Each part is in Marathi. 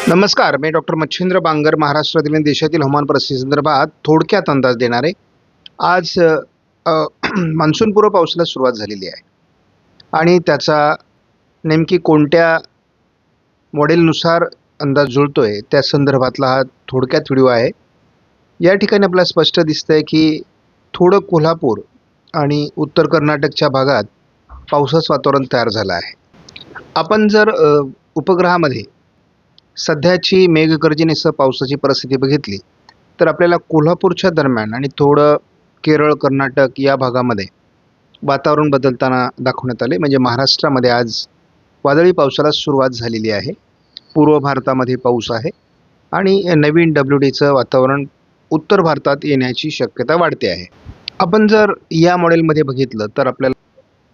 नमस्कार, मी डॉक्टर मच्छिंद्र बांगर महाराष्ट्रातील आणि देशातील हवामान परिस्थितीसंदर्भात थोडक्यात अंदाज देणार आहे. आज मान्सूनपूर्व पावसाला सुरुवात झालेली आहे आणि त्याचा नेमकी कोणत्या मॉडेलनुसार अंदाज जुळतोय त्या संदर्भातला हा थोडक्यात व्हिडिओ आहे. या ठिकाणी आपल्याला स्पष्ट दिसतंय की थोडं कोल्हापूर आणि उत्तर कर्नाटकच्या भागात पावसाचं वातावरण तयार झालं आहे. आपण जर उपग्रहामध्ये सध्याची मेघगर्जनेसह पावसाची परिस्थिती बघितली तर आपल्याला कोल्हापूरच्या दरम्यान आणि थोडं केरळ, कर्नाटक या भागामध्ये वातावरण बदलताना दाखवण्यात आले. म्हणजे महाराष्ट्रामध्ये आज वादळी पावसाला सुरुवात झालेली आहे. पूर्व भारतामध्ये पाऊस आहे आणि नवीन WDचं वातावरण उत्तर भारतात येण्याची शक्यता वाढते आहे. आपण जर या मॉडेलमध्ये बघितलं तर आपल्याला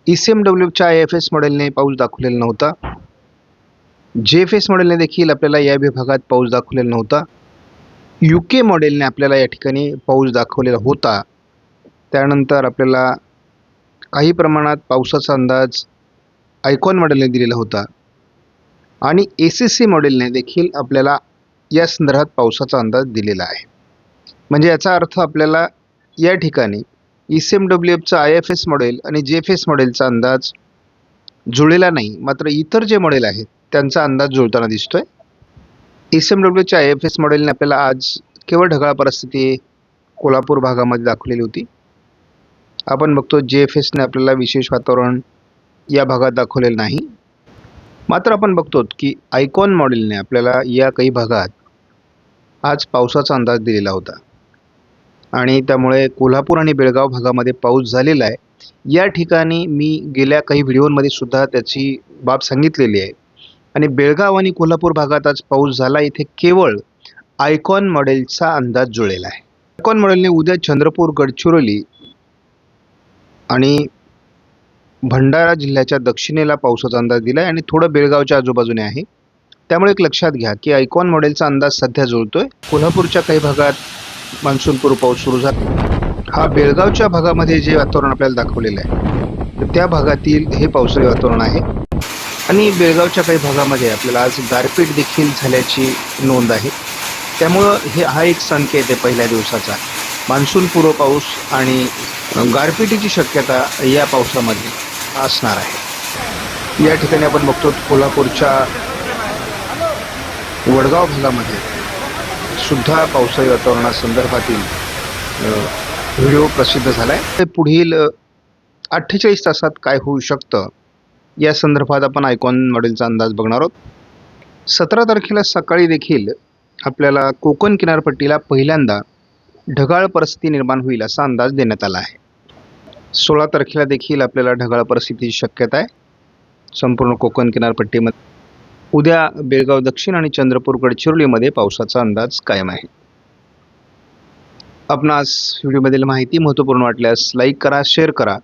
ECMWच्या IFS मॉडेलने पाऊस दाखवलेला नव्हता. JFS मॉडेलने देखील आपल्याला या विभागात पाऊस दाखवलेला नव्हता. UK मॉडेलने आपल्याला या ठिकाणी पाऊस दाखवलेला होता. त्यानंतर आपल्याला काही प्रमाणात पावसाचा अंदाज आयकॉन मॉडेलने दिलेला होता आणि ACC मॉडेलने देखील आपल्याला या संदर्भात पावसाचा अंदाज दिलेला आहे. म्हणजे याचा अर्थ आपल्याला या ठिकाणी ECMWचा IFS मॉडेल आणि JFS मॉडेलचा अंदाज जुळलेला नाही, मात्र इतर जे मॉडेल आहेत त्यांचा अंदाज जुळताना दिसतोय. ECMWच्या IFS मॉडेलने आपल्याला आज केवळ ढगाळ परिस्थिती कोल्हापूर भागामध्ये दाखवलेली होती. आपण बघतो JFSने आपल्याला विशेष वातावरण या भागात दाखवलेलं नाही. मात्र आपण बघतो की आयकॉन मॉडेलने आपल्याला या काही भागात आज पावसाचा अंदाज दिलेला होता आणि त्यामुळे कोल्हापूर आणि बेळगाव भागामध्ये पाऊस झालेला आहे. या ठिकाणी मी गेल्या काही व्हिडिओमध्ये सुद्धा त्याची बाब सांगितलेली आहे आणि बेळगाव आणि कोल्हापूर भागात आज पाऊस झाला. इथे केवळ आयकॉन मॉडेलचा अंदाज जुळलेला आहे. आयकॉन मॉडेलने उद्या चंद्रपूर, गडचिरोली आणि भंडारा जिल्ह्याच्या दक्षिणेला पावसाचा अंदाज दिला आहे आणि थोडं बेळगावच्या आजूबाजूने आहे. त्यामुळे एक लक्षात घ्या की आयकॉन मॉडेलचा अंदाज सध्या जुळतोय. कोल्हापूरच्या काही भागात मान्सूनपूर्व पाऊस सुरू झाला. हा बेळगावच्या भागामध्ये जे वातावरण आपल्याला दाखवलेलं आहे तर त्या भागातील हे पावसाळी वातावरण आहे आणि बेळगावच्या काही भागामध्ये आपल्याला आज गारपीट देखील झाल्याची नोंद आहे. त्यामुळं हा एक संकेत आहे पहिल्या दिवसाचा. मान्सूनपूर्व पाऊस आणि गारपिटीची शक्यता या पावसामध्ये असणार आहे. या ठिकाणी आपण बघतो कोल्हापूरच्या वडगाव भागामध्ये सुद्धा पावसाळी वातावरणासंदर्भातील व्हिडिओ प्रसिद्ध झाला आहे. पुढील 48 तासात काय होऊ शकतं या संदर्भात आपण आयकॉन मॉडेलचा अंदाज बघणार आहोत. 17 तारखेला सकाळी देखील आपल्याला कोकण किनारपट्टीला पहिल्यांदा ढगाळ परिस्थिती निर्माण होईल असा अंदाज देण्यात आला आहे. 16 तारखेला देखील आपल्याला ढगाळ परिस्थितीची शक्यता आहे संपूर्ण कोकण किनारपट्टीमध्ये. उद्या बेळगाव दक्षिण आणि चंद्रपूर, गडचिरोलीमध्ये पावसाचा अंदाज कायम आहे. आपणास व्हिडिओमधील माहिती महत्त्वपूर्ण वाटल्यास लाईक करा, शेअर करा,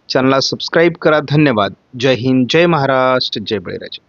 चॅनलला सबस्क्राईब करा. धन्यवाद. जय हिंद, जय महाराष्ट्र, जय बळीराजा.